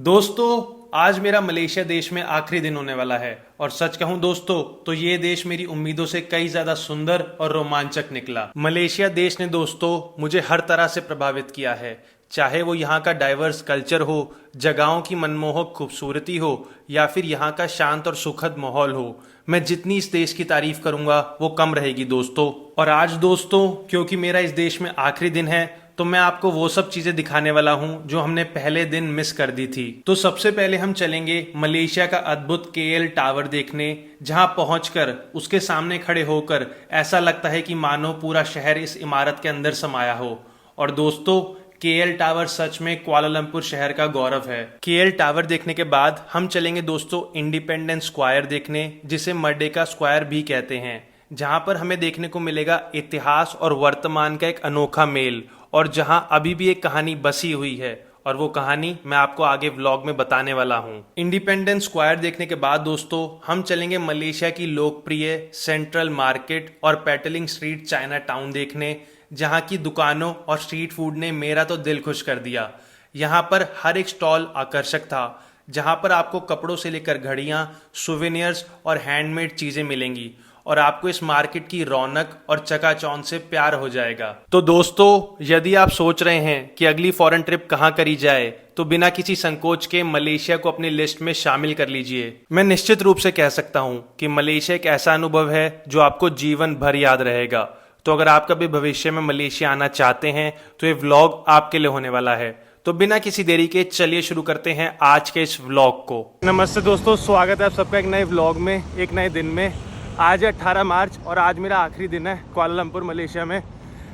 दोस्तों, आज मेरा मलेशिया देश में आखिरी दिन होने वाला है और सच कहूं दोस्तों तो ये देश मेरी उम्मीदों से कई ज्यादा सुंदर और रोमांचक निकला। मलेशिया देश ने दोस्तों मुझे हर तरह से प्रभावित किया है, चाहे वो यहाँ का डाइवर्स कल्चर हो, जगहों की मनमोहक खूबसूरती हो या फिर यहाँ का शांत और सुखद माहौल हो। मैं जितनी इस देश की तारीफ करूंगा वो कम रहेगी दोस्तों। और आज दोस्तों, क्योंकि मेरा इस देश में आखिरी दिन है तो मैं आपको वो सब चीजें दिखाने वाला हूं जो हमने पहले दिन मिस कर दी थी। तो सबसे पहले हम चलेंगे मलेशिया का अद्भुत केएल टावर देखने, जहां पहुंचकर उसके सामने खड़े होकर ऐसा लगता है कि मानो पूरा शहर इस इमारत के अंदर समाया हो। और दोस्तों, केएल टावर सच में कुआलालंपुर शहर का गौरव है। केएल टावर देखने के बाद हम चलेंगे दोस्तों इंडिपेंडेंस स्क्वायर देखने, जिसे मर्डेका स्क्वायर भी कहते हैं, जहां पर हमें देखने को मिलेगा इतिहास और वर्तमान का एक अनोखा मेल, और जहां अभी भी एक कहानी बसी हुई है, और वो कहानी मैं आपको आगे व्लॉग में बताने वाला हूं। इंडिपेंडेंस स्क्वायर देखने के बाद दोस्तों हम चलेंगे मलेशिया की लोकप्रिय सेंट्रल मार्केट और पेटलिंग स्ट्रीट चाइना टाउन देखने, जहां की दुकानों और स्ट्रीट फूड ने मेरा तो दिल खुश कर दिया। यहाँ पर हर एक स्टॉल आकर्षक था, जहां पर आपको कपड़ों से लेकर घड़ियां, सुवेनियर्स और हैंडमेड चीजें मिलेंगी, और आपको इस मार्केट की रौनक और चकाचौंध से प्यार हो जाएगा। तो दोस्तों, यदि आप सोच रहे हैं कि अगली फॉरेन ट्रिप कहाँ करी जाए, तो बिना किसी संकोच के मलेशिया को अपनी लिस्ट में शामिल कर लीजिए। मैं निश्चित रूप से कह सकता हूँ कि मलेशिया एक ऐसा अनुभव है जो आपको जीवन भर याद रहेगा। तो अगर आप कभी भविष्य में मलेशिया आना चाहते हैं तो ये व्लॉग आपके लिए होने वाला है। तो बिना किसी देरी के चलिए शुरू करते हैं आज के इस व्लॉग को। नमस्ते दोस्तों, स्वागत है आप सबका एक नए व्लॉग में, एक नए दिन में। आज है 18 मार्च और आज मेरा आखिरी दिन है कुआलालंपुर मलेशिया में।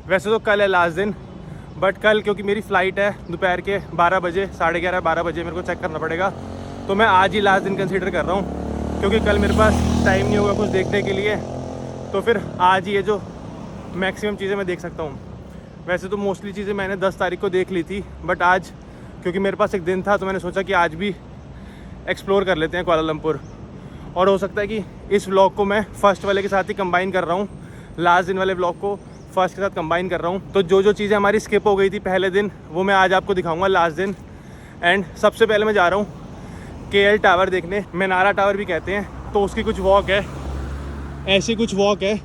वैसे तो कल है लास्ट दिन, बट कल क्योंकि मेरी फ़्लाइट है दोपहर के 12 बजे, 11:30-12 बजे मेरे को चेक करना पड़ेगा, तो मैं आज ही लास्ट दिन कंसीडर कर रहा हूँ, क्योंकि कल मेरे पास टाइम नहीं होगा कुछ देखने के लिए। तो फिर आज ही ये जो मैक्सिमम चीज़ें मैं देख सकता हूँ। वैसे तो मोस्टली चीज़ें मैंने 10 तारीख को देख ली थी, बट आज क्योंकि मेरे पास एक दिन था तो मैंने सोचा कि आज भी एक्सप्लोर कर लेते हैं कुआलालंपुर। और हो सकता है कि इस व्लॉग को मैं फर्स्ट वाले के साथ ही कंबाइन कर रहा हूँ, लास्ट दिन वाले व्लॉग को फर्स्ट के साथ कंबाइन कर रहा हूँ। तो जो जो चीज़ें हमारी स्किप हो गई थी पहले दिन, वो मैं आज आपको दिखाऊंगा लास्ट दिन। एंड सबसे पहले मैं जा रहा हूँ केएल टावर देखने, मेनारा टावर भी कहते हैं। तो उसकी कुछ वॉक है, ऐसी कुछ वॉक है।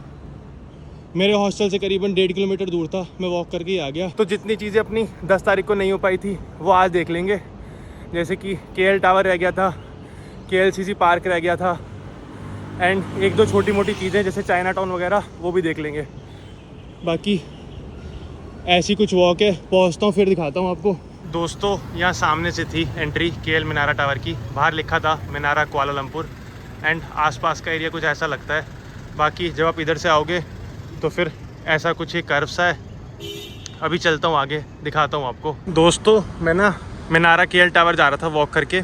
मेरे हॉस्टल से करीबन 1.5 किलोमीटर दूर था, मैं वॉक करके ही आ गया। तो जितनी चीज़ें अपनी 10 तारीख को नहीं हो पाई थी वो आज देख लेंगे, जैसे कि केएल टावर रह गया था, केएलसीसी पार्क रह गया था, एंड एक दो छोटी मोटी चीज़ें जैसे चाइना टाउन वगैरह वो भी देख लेंगे। बाकी ऐसी कुछ वॉक है, पहुंचता हूँ फिर दिखाता हूँ आपको। दोस्तों, यहाँ सामने से थी एंट्री केएल मेनारा टावर की, बाहर लिखा था मेनारा कुआलालंपुर, एंड आसपास का एरिया कुछ ऐसा लगता है। बाकी जब आप इधर से आओगे तो फिर ऐसा कुछ एक कर्व सा है। अभी चलता हूँ आगे, दिखाता हूँ आपको। दोस्तों, मैं ना मेनारा केएल टावर जा रहा था वॉक करके,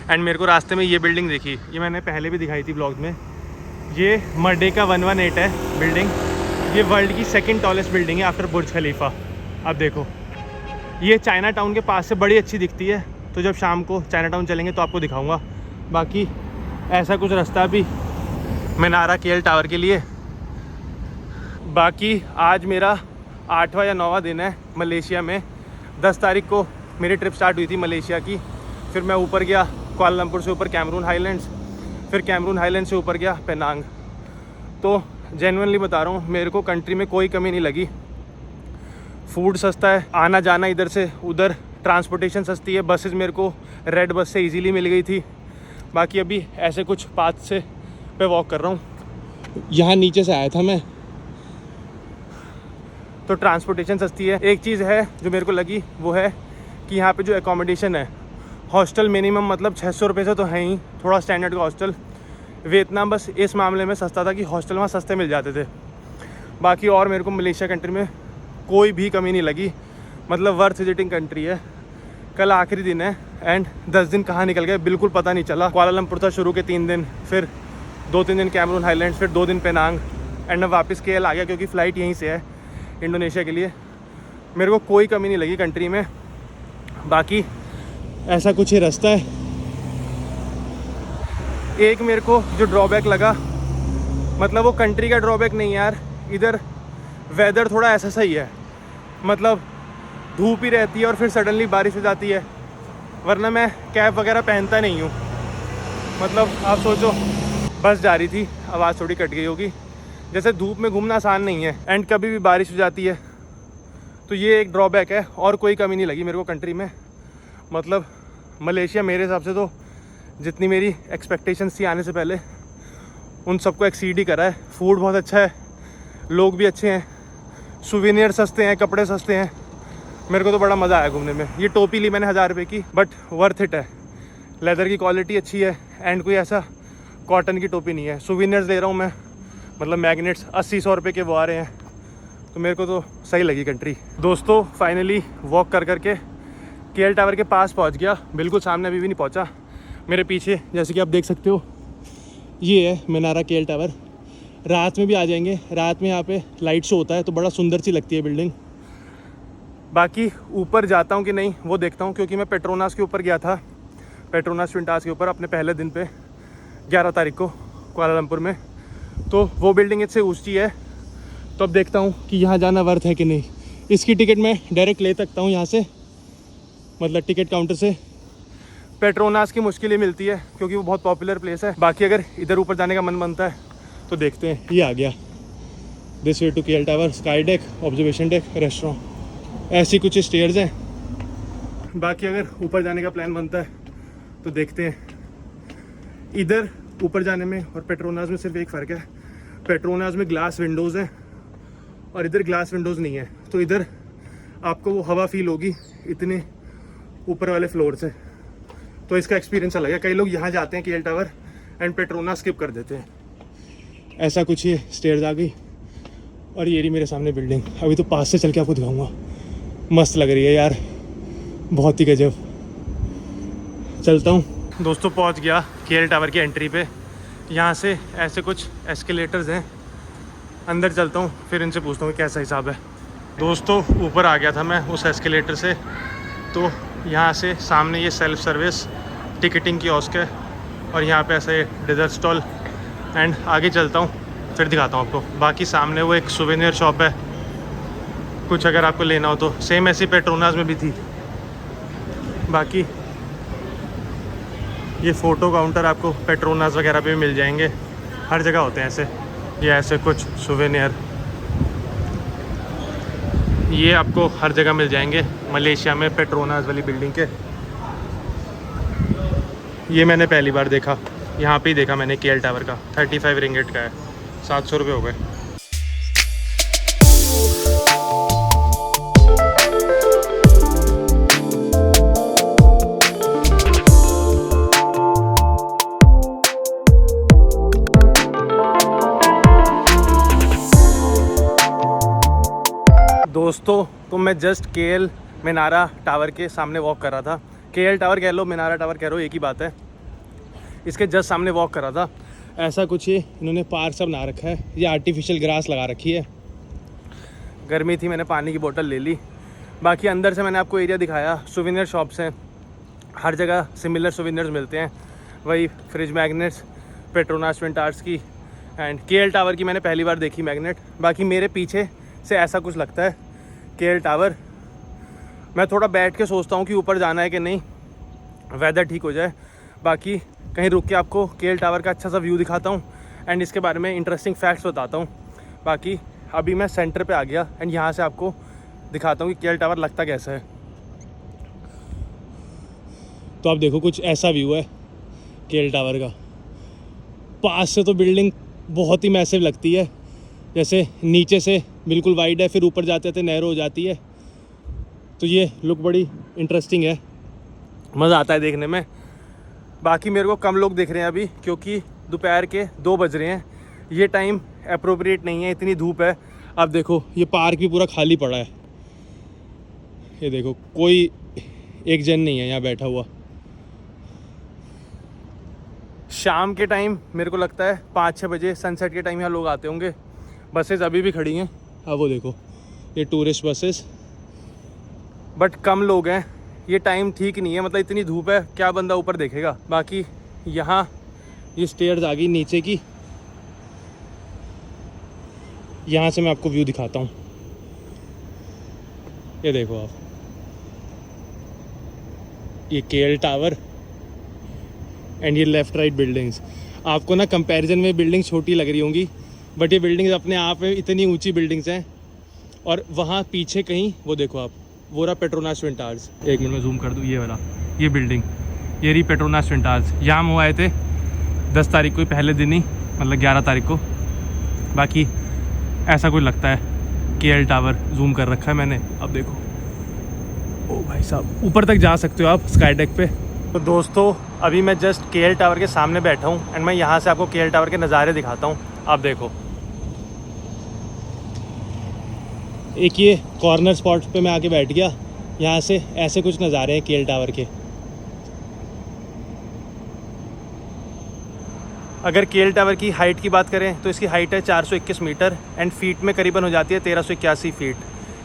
एंड मेरे को रास्ते में ये बिल्डिंग दिखी। ये मैंने पहले भी दिखाई थी ब्लॉग में। ये मर्डेका 118 है बिल्डिंग। ये वर्ल्ड की सेकंड टॉलेस्ट बिल्डिंग है आफ्टर बुर्ज खलीफा। अब देखो, ये चाइना टाउन के पास से बड़ी अच्छी दिखती है, तो जब शाम को चाइना टाउन चलेंगे तो आपको दिखाऊंगा। बाकी ऐसा कुछ रास्ता भी मेनारा केएल टावर के लिए। बाकी आज मेरा 8वां या 9वां दिन है मलेशिया में। 10 तारीख को मेरी ट्रिप स्टार्ट हुई थी मलेशिया की। फिर मैं ऊपर गया कुआलालंपुर से ऊपर कैमरून हाईलैंड्स, फिर कैमरून हाईलैंड से ऊपर गया पेनांग। तो जेन्युइनली बता रहा हूँ, मेरे को कंट्री में कोई कमी नहीं लगी। फूड सस्ता है, आना जाना इधर से उधर, ट्रांसपोर्टेशन सस्ती है। बसेस मेरे को रेड बस से इजीली मिल गई थी। बाकी अभी ऐसे कुछ पाथ से पे वॉक कर रहा हूँ। यहाँ नीचे से आया था मैं, तो ट्रांसपोर्टेशन सस्ती है। एक चीज़ है जो मेरे को लगी, वो है कि यहाँ पे जो एकोमोडेशन है, हॉस्टल मिनिमम मतलब 600 रुपये से तो है ही, थोड़ा स्टैंडर्ड का हॉस्टल। वियतनाम बस इस मामले में सस्ता था कि हॉस्टल वहाँ सस्ते मिल जाते थे। बाकी और मेरे को मलेशिया कंट्री में कोई भी कमी नहीं लगी, मतलब वर्थ विजिटिंग कंट्री है। कल आखिरी दिन है एंड 10 दिन कहाँ निकल गए बिल्कुल पता नहीं चला। कुआलालंपुर था शुरू के 3 दिन, फिर 2-3 दिन कैमरून हाईलैंड्स, फिर 2 दिन पेनांग, एंड अब वापस केएल आ गया क्योंकि फ़्लाइट यहीं से है इंडोनेशिया के लिए। मेरे को कोई कमी नहीं लगी कंट्री में। बाकी ऐसा कुछ ही रास्ता है। एक मेरे को जो ड्रॉबैक लगा, मतलब वो कंट्री का ड्रॉबैक नहीं यार, इधर वेदर थोड़ा ऐसा सही है, मतलब धूप ही रहती है और फिर सडनली बारिश हो जाती है। वरना मैं कैप वगैरह पहनता नहीं हूँ। मतलब आप सोचो, बस जा रही थी, आवाज़ थोड़ी कट गई होगी। जैसे धूप में घूमना आसान नहीं है, एंड कभी भी बारिश हो जाती है, तो ये एक ड्रॉबैक है। और कोई कमी नहीं लगी मेरे को कंट्री में। मतलब मलेशिया मेरे हिसाब से तो जितनी मेरी एक्सपेक्टेशंस थी आने से पहले, उन सबको एक्सीड ही करा है। फूड बहुत अच्छा है, लोग भी अच्छे हैं, सुवेनियर सस्ते हैं, कपड़े सस्ते हैं। मेरे को तो बड़ा मज़ा आया घूमने में। ये टोपी ली मैंने 1000 रुपये की, बट वर्थ इट है। लेदर की क्वालिटी अच्छी है, एंड कोई ऐसा कॉटन की टोपी नहीं है। सुवेनियर्स ले रहा हूँ मैं, मतलब मैग्नेट्स 80-100 रुपये के वो आ रहे हैं, तो मेरे को तो सही लगी कंट्री। दोस्तों फाइनली वॉक कर करके KL टावर के पास पहुँच गया। बिल्कुल सामने अभी भी नहीं पहुँचा। मेरे पीछे जैसे कि आप देख सकते हो, ये है मीनारा KL टावर। रात में भी आ जाएंगे, रात में यहाँ पे लाइट शो होता है, तो बड़ा सुंदर सी लगती है बिल्डिंग। बाकी ऊपर जाता हूँ कि नहीं वो देखता हूँ, क्योंकि मैं पेट्रोनास के ऊपर गया था, पेट्रोनास ट्विन टावर्स के ऊपर अपने पहले दिन पे 11 तारीख को कुआलालंपुर में। तो वो बिल्डिंग इससे ऊँची है, तो अब देखता हूँ कि यहाँ जाना वर्थ है कि नहीं। इसकी टिकट मैं डायरेक्ट ले सकता हूँ यहाँ से, मतलब टिकट काउंटर से। पेट्रोनास की मुश्किल ही मिलती है, क्योंकि वो बहुत पॉपुलर प्लेस है। बाकी अगर इधर ऊपर जाने का मन बनता है तो देखते हैं। ये आ गया, this way to KL tower, sky deck, observation deck, restaurant, ऐसी कुछ स्टेयर्स हैं। बाकी अगर ऊपर जाने का प्लान बनता है तो देखते हैं। इधर ऊपर जाने में और पेट्रोनास में सिर्फ एक फ़र्क है, पेट्रोनास में ग्लास विंडोज़ हैं और इधर ग्लास विंडोज़ नहीं है, तो इधर आपको वो हवा फील होगी इतने ऊपर वाले फ्लोर से। तो इसका एक्सपीरियंस अलग है। कई लोग यहाँ जाते हैं KL tower and Petronas skip कर देते हैं। ऐसा कुछ ये स्टेयर्स आ गई, और ये रही मेरे सामने बिल्डिंग। अभी तो पास से चल के आपको दिखाऊंगा, मस्त लग रही है यार, बहुत ही गजब। चलता हूँ दोस्तों, पहुँच गया KL टावर की एंट्री पे। यहाँ से ऐसे कुछ एस्केलेटर्स हैं, अंदर चलता हूँ, फिर इनसे पूछता हूँ कैसा हिसाब है। दोस्तों ऊपर आ गया था मैं उस एस्केलेटर से, तो यहाँ से सामने ये सेल्फ सर्विस टिकटिंग कियोस्क है, और यहाँ पे ऐसे डेजर्ट स्टॉल। एंड आगे चलता हूँ, फिर दिखाता हूँ आपको। बाकी सामने वो एक सुवेनियर शॉप है, कुछ अगर आपको लेना हो तो। सेम ऐसी पेट्रोनास में भी थी। बाकी ये फ़ोटो काउंटर आपको पेट्रोनास वगैरह पे भी मिल जाएंगे, हर जगह होते हैं ऐसे। ये ऐसे कुछ सुवेनियर, ये आपको हर जगह मिल जाएंगे मलेशिया में, पेट्रोनास वाली बिल्डिंग के। ये मैंने पहली बार देखा, यहाँ पे ही देखा मैंने KL टावर का। 35 रिंगिट का है, 700 रुपये हो गए। दोस्तों तो मैं जस्ट KL मीनारा टावर के सामने वॉक कर रहा था। KL टावर कह लो, मीनारा टावर कह लो, एक ही बात है। इसके जस्ट सामने वॉक कर रहा था। ऐसा कुछ ये इन्होंने पार्क सब बना रखा है। ये आर्टिफिशियल ग्रास लगा रखी है। गर्मी थी, मैंने पानी की बोतल ले ली। बाकी अंदर से मैंने आपको एरिया दिखाया। सुवेनियर शॉप्स हैं, हर जगह सिमिलर सुवेनियर्स मिलते हैं। वही fridge magnets, Petronas twin towers की एंड KL टावर की मैंने पहली बार देखी मैग्नेट। बाकी मेरे पीछे से ऐसा कुछ लगता है KL टावर। मैं थोड़ा बैठ के सोचता हूँ कि ऊपर जाना है कि नहीं, वेदर ठीक हो जाए। बाकी कहीं रुक के आपको KL टावर का अच्छा सा व्यू दिखाता हूँ एंड इसके बारे में इंटरेस्टिंग फैक्ट्स बताता हूँ। बाकी अभी मैं सेंटर पे आ गया एंड यहाँ से आपको दिखाता हूँ कि KL टावर लगता कैसा है। तो आप देखो, कुछ ऐसा व्यू है KL टावर का। पास से तो बिल्डिंग बहुत ही मैसिव लगती है, जैसे नीचे से बिल्कुल वाइड है, फिर ऊपर जाते जाते नैरो हो जाती है। तो ये लुक बड़ी इंटरेस्टिंग है, मज़ा आता है देखने में। बाकी मेरे को कम लोग दिख रहे हैं अभी, क्योंकि दोपहर के 2 बज रहे हैं। ये टाइम अप्रोप्रिएट नहीं है, इतनी धूप है। अब देखो ये पार्क भी पूरा खाली पड़ा है। ये देखो कोई एक जन नहीं है यहाँ बैठा हुआ। शाम के टाइम मेरे को लगता है 5-6 बजे सनसेट के टाइम यहाँ लोग आते होंगे। बसेस अभी भी खड़ी हैं। अब वो देखो ये टूरिस्ट बसेस, बट कम लोग हैं। ये टाइम ठीक नहीं है, मतलब इतनी धूप है, क्या बंदा ऊपर देखेगा। बाकी यहाँ ये स्टेयर्स आ गई नीचे की, यहाँ से मैं आपको व्यू दिखाता हूँ। ये देखो आप, ये KL टावर एंड ये लेफ़्ट राइट बिल्डिंग्स। आपको ना कंपैरिजन में बिल्डिंग छोटी लग रही होंगी, बट ये बिल्डिंग्स अपने आप में इतनी ऊंची बिल्डिंग्स हैं। और वहाँ पीछे कहीं वो देखो आप, वो रहा पेट्रोनास ट्विन टावर्स। एक मिनट में जूम कर दूँ, ये वाला, ये बिल्डिंग, ये रही पेट्रोनास ट्विन टावर्स। यहाँ हम आए थे 10 तारीख को, पहले दिन ही, मतलब 11 तारीख को। बाकी ऐसा कुछ लगता है। KL टावर जूम कर रखा है मैंने, अब देखो। ओ भाई साहब, ऊपर तक जा सकते हो आप स्काई डेक पे। तो दोस्तों अभी मैं जस्ट KL टावर के सामने बैठा हूँ एंड मैं यहाँ से आपको KL टावर के नज़ारे दिखाता हूँ। आप देखो, एक ये कॉर्नर स्पॉट पे मैं आके बैठ गया। यहाँ से ऐसे कुछ नज़ारे हैं KL टावर के। अगर KL टावर की हाइट की बात करें तो इसकी हाइट है 421 मीटर एंड फीट में करीबन हो जाती है 1381 फीट।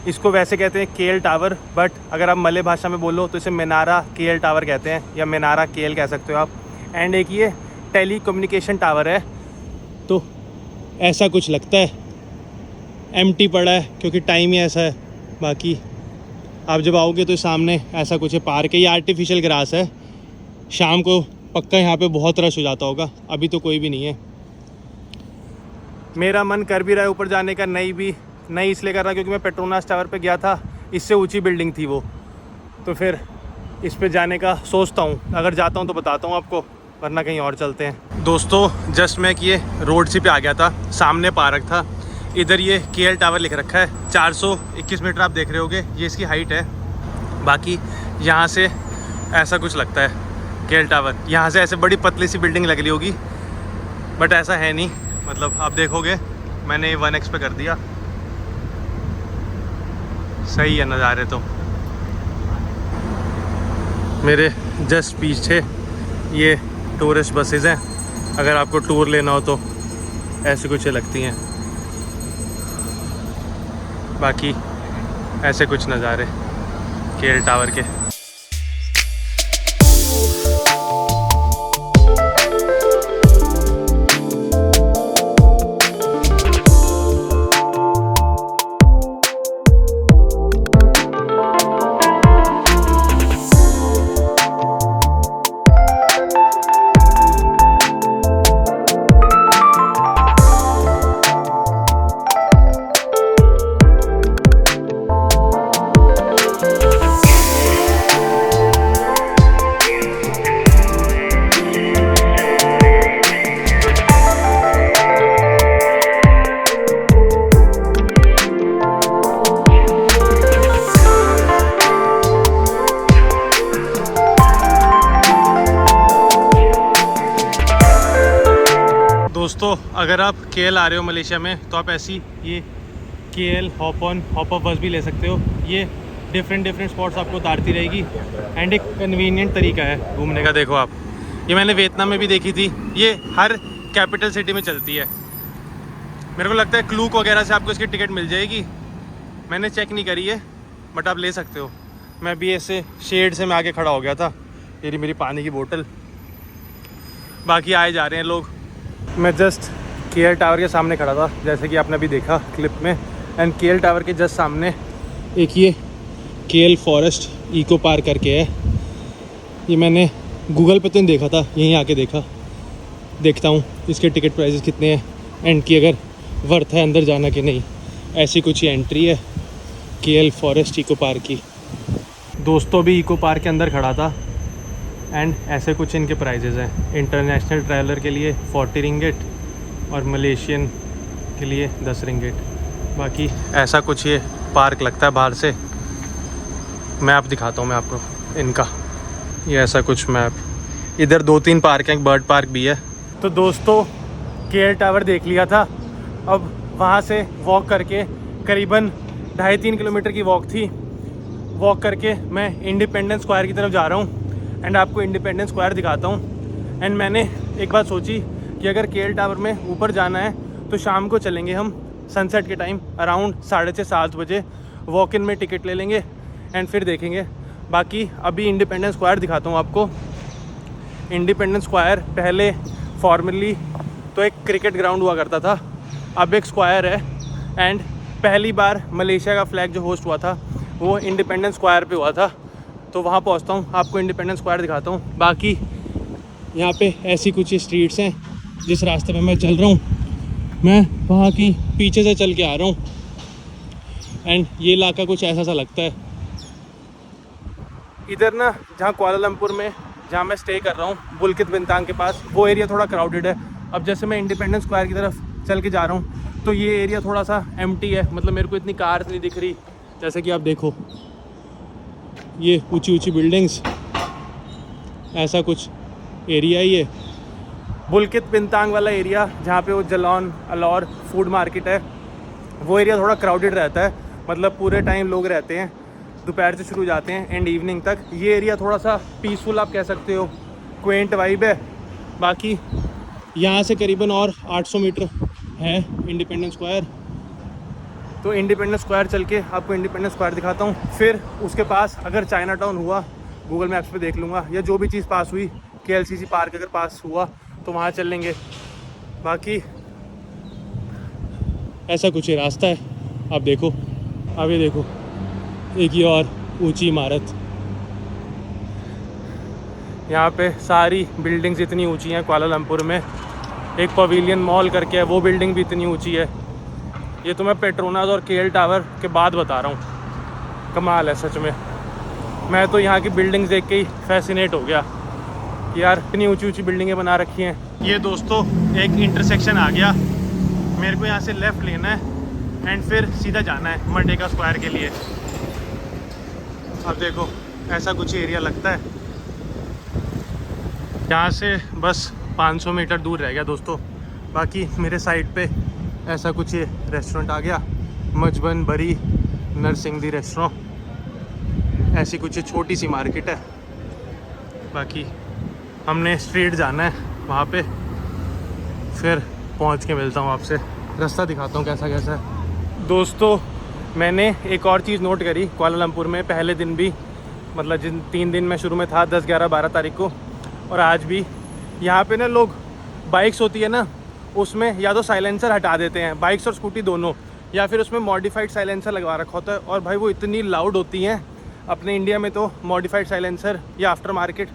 इसको वैसे कहते हैं KL टावर, बट अगर आप मलय भाषा में बोलो तो इसे मिनारा KL टावर कहते हैं, या मिनारा KL कह सकते हो आप। एंड एक ये टेली कम्युनिकेशन टावर है। तो ऐसा कुछ लगता है, एम्प्टी पड़ा है क्योंकि टाइम ही ऐसा है। बाकी आप जब आओगे तो सामने ऐसा कुछ है, पार्क है, ये आर्टिफिशियल ग्रास है। शाम को पक्का यहाँ पे बहुत रश हो जाता होगा, अभी तो कोई भी नहीं है। मेरा मन कर भी रहा है ऊपर जाने का, नहीं इसलिए कर रहा क्योंकि मैं पेट्रोनास टावर पे गया था, इससे ऊंची बिल्डिंग थी वो, तो फिर इस पे जाने का सोचता हूँ। अगर जाता हूँ तो बताता हूँ आपको, वरना कहीं और चलते हैं। दोस्तों जस्ट मैं ये रोड सी पे आ गया था, सामने पार्क था, इधर ये KL टावर लिख रखा है। 421 मीटर आप देख रहे होगे, ये इसकी हाइट है। बाकी यहाँ से ऐसा कुछ लगता है KL टावर। यहाँ से ऐसे बड़ी पतली सी बिल्डिंग लग रही होगी, बट ऐसा है नहीं। मतलब आप देखोगे, मैंने 1x पे कर दिया, सही है नज़ारे। तो मेरे जस्ट पीछे ये टूरिस्ट बसेस हैं, अगर आपको टूर लेना हो तो ऐसे कुछ लगती हैं। बाकी ऐसे कुछ नज़ारे KL टावर के। दोस्तों अगर आप KL आ रहे हो मलेशिया में, तो आप ऐसी ये KL hop on hop off बस भी ले सकते हो। ये डिफरेंट स्पॉट्स आपको उतारती रहेगी एंड एक कन्वीनियंट तरीका है घूमने का। देखो आप, ये मैंने वियतनाम में भी देखी थी, ये हर कैपिटल सिटी में चलती है। मेरे को लगता है क्लूक वगैरह से आपको इसकी टिकट मिल जाएगी। मैंने चेक नहीं करी है, बट आप ले सकते हो। मैं भी ऐसे शेड से मैं आके खड़ा हो गया था, ये रही मेरी पानी की बोतल। बाकी आए जा रहे हैं लोग। मैं जस्ट KL टावर के सामने खड़ा था, जैसे कि आपने अभी देखा क्लिप में। एंड KL टावर के जस्ट सामने एक ये KL फॉरेस्ट इको पार्क करके है। ये मैंने गूगल पे तो नहीं देखा था, यहीं आके देखता हूँ इसके टिकट प्राइसेस कितने हैं एंड की अगर वर्थ है अंदर जाना कि नहीं। ऐसी कुछ ही एंट्री है KL फॉरेस्ट इको पार्क की। दोस्तों भी इको पार्क के अंदर खड़ा था एंड ऐसे कुछ इनके प्राइजेज़ हैं। इंटरनेशनल ट्रैवलर के लिए 40 रिंगिट और मलेशियन के लिए 10 रिंगिट। बाकी ऐसा कुछ ये पार्क लगता है बाहर से। मैप दिखाता हूँ मैं आपको इनका, ये ऐसा कुछ मैप। इधर 2-3 पार्क हैं, एक बर्ड पार्क भी है। तो दोस्तों KL टावर देख लिया था, अब वहाँ से वॉक करके करीबन 2.5-3 किलोमीटर की वॉक थी। वॉक करके मैं इंडिपेंडेंस स्क्वायर की तरफ जा रहा हूँ एंड आपको इंडिपेंडेंस स्क्वायर दिखाता हूँ। एंड मैंने एक बात सोची कि अगर KL टावर में ऊपर जाना है तो शाम को चलेंगे हम, सनसेट के टाइम अराउंड 6:30-7 बजे वॉक इन में टिकट ले लेंगे एंड फिर देखेंगे। बाकी अभी इंडिपेंडेंस स्क्वायर दिखाता हूँ आपको। इंडिपेंडेंस स्क्वायर पहले फॉर्मली तो एक क्रिकेट ग्राउंड हुआ करता था, अब एक स्क्वायर है। एंड पहली बार मलेशिया का फ्लैग जो होस्ट हुआ था वो इंडिपेंडेंस स्क्वायर पे हुआ था। तो वहाँ पहुँचता हूँ, आपको इंडिपेंडेंस स्क्वायर दिखाता हूँ। बाकी यहाँ पे ऐसी कुछ स्ट्रीट्स हैं, जिस रास्ते में मैं चल रहा हूँ मैं वहाँ की पीछे से चल के आ रहा हूँ। एंड ये इलाका कुछ ऐसा सा लगता है। इधर ना जहाँ कुआलालंपुर में जहाँ मैं स्टे कर रहा हूँ बुलकित बिंतांग के पास, वो एरिया थोड़ा क्राउडेड है। अब जैसे मैं इंडिपेंडेंस स्क्वायर की तरफ चल के जा रहा हूँ तो ये एरिया थोड़ा सा एम्प्टी है, मतलब मेरे को इतनी कार नहीं दिख रही। जैसे कि आप देखो ये ऊंची ऊंची बिल्डिंग्स, ऐसा कुछ एरिया ही है। बुलकित बिंतांग वाला एरिया जहाँ पे वो जलौन अलौर फूड मार्केट है, वो एरिया थोड़ा क्राउडेड रहता है, मतलब पूरे टाइम लोग रहते हैं, दोपहर से शुरू हो जाते हैं एंड इवनिंग तक। ये एरिया थोड़ा सा पीसफुल आप कह सकते हो, क्वेंट वाइब है। बाकी यहाँ से करीबन और 800 मीटर है इंडिपेंडेंस स्क्वायर। तो इंडिपेंडेंस स्क्वायर चल के आपको इंडिपेंडेंस स्क्वायर दिखाता हूँ। फिर उसके पास अगर चाइना टाउन हुआ, गूगल मैप्स पे देख लूँगा, या जो भी चीज़ पास हुई, KLCC पार्क अगर पास हुआ तो वहाँ चल लेंगे। बाकी ऐसा कुछ ही रास्ता है। आप देखो, अब ये देखो एक ही और ऊंची इमारत। यहाँ पे सारी बिल्डिंग्स इतनी ऊंची हैं कुआलालंपुर में। एक पवेलियन मॉल करके है, वो बिल्डिंग भी इतनी ऊंची है। ये तो मैं पेट्रोनास और KL टावर के बाद बता रहा हूँ। कमाल है सच में। मैं तो यहाँ की बिल्डिंग्स देख के ही फैसिनेट हो गया कि यार इतनी ऊंची ऊंची बिल्डिंगें बना रखी हैं। ये दोस्तों एक इंटरसेक्शन आ गया, मेरे को यहाँ से लेफ़्ट लेना है एंड फिर सीधा जाना है मर्डेका स्क्वायर के लिए। अब देखो ऐसा कुछ एरिया लगता है। यहाँ से बस 500 मीटर दूर रह गया दोस्तों। बाकी मेरे साइड पे ऐसा कुछ ये रेस्टोरेंट आ गया, मजबन बरी नरसिंगदी रेस्टोरेंट। ऐसी कुछ छोटी सी मार्केट है। बाकी हमने स्ट्रीट जाना है वहाँ पे, फिर पहुँच के मिलता हूँ आपसे, रास्ता दिखाता हूँ कैसा कैसा है। दोस्तों मैंने एक और चीज़ नोट करी कुआलालंपुर में, पहले दिन भी, मतलब जिन 3 दिन में शुरू में था 10, 11, 12 तारीख को, और आज भी, यहाँ पे ना लोग बाइक्स होती है ना, उसमें या तो साइलेंसर हटा देते हैं, बाइक्स और स्कूटी दोनों, या फिर उसमें मॉडिफाइड साइलेंसर लगवा रखा होता है। और भाई वो इतनी लाउड होती हैं। अपने इंडिया में तो मॉडिफाइड साइलेंसर या आफ्टर मार्केट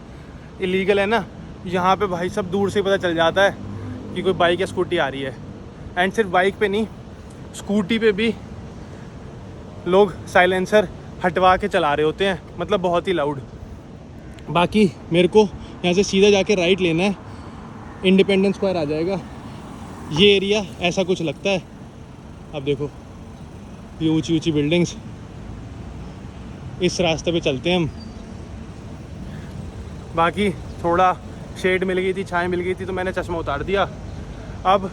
इलीगल है ना, यहाँ पे भाई सब दूर से पता चल जाता है कि कोई बाइक या स्कूटी आ रही है। एंड सिर्फ बाइक पे नहीं, स्कूटी पे भी लोग साइलेंसर हटवा के चला रहे होते हैं, मतलब बहुत ही लाउड। बाकी मेरे को यहाँ से सीधा जाके राइट लेना है, इंडिपेंडेंस स्क्वायर आ जाएगा। ये एरिया ऐसा कुछ लगता है। अब देखो ये ऊंची ऊंची बिल्डिंग्स, इस रास्ते पे चलते हैं हम। बाकी थोड़ा शेड मिल गई थी, छाया मिल गई थी, तो मैंने चश्मा उतार दिया। अब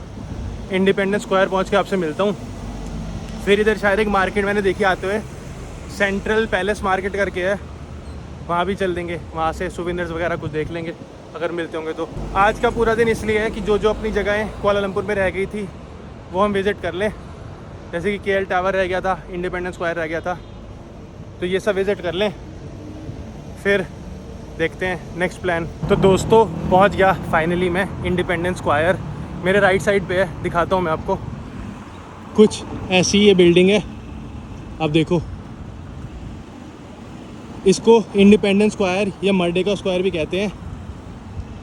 इंडिपेंडेंस स्क्वायर पहुँच के आपसे मिलता हूँ। फिर इधर शायद एक मार्केट मैंने देखी आते हुए, सेंट्रल पैलेस मार्केट करके है, वहाँ भी चल देंगे, वहाँ से सुविनर्स वगैरह कुछ देख लेंगे अगर मिलते होंगे तो। आज का पूरा दिन इसलिए है कि जो जो अपनी जगहें कुआलालंपुर में रह गई थी वो हम विज़िट कर लें। जैसे कि KL टावर रह गया था, इंडिपेंडेंस स्क्वायर रह गया था, तो ये सब विज़िट कर लें, फिर देखते हैं नेक्स्ट प्लान। तो दोस्तों पहुँच गया फाइनली मैं इंडिपेंडेंस स्क्वायर। मेरे राइट साइड पे है, दिखाता हूँ मैं आपको। कुछ ऐसी ये बिल्डिंग है, अब देखो। इसको इंडिपेंडेंस स्क्वायर या मर्डेका स्क्वायर भी कहते हैं।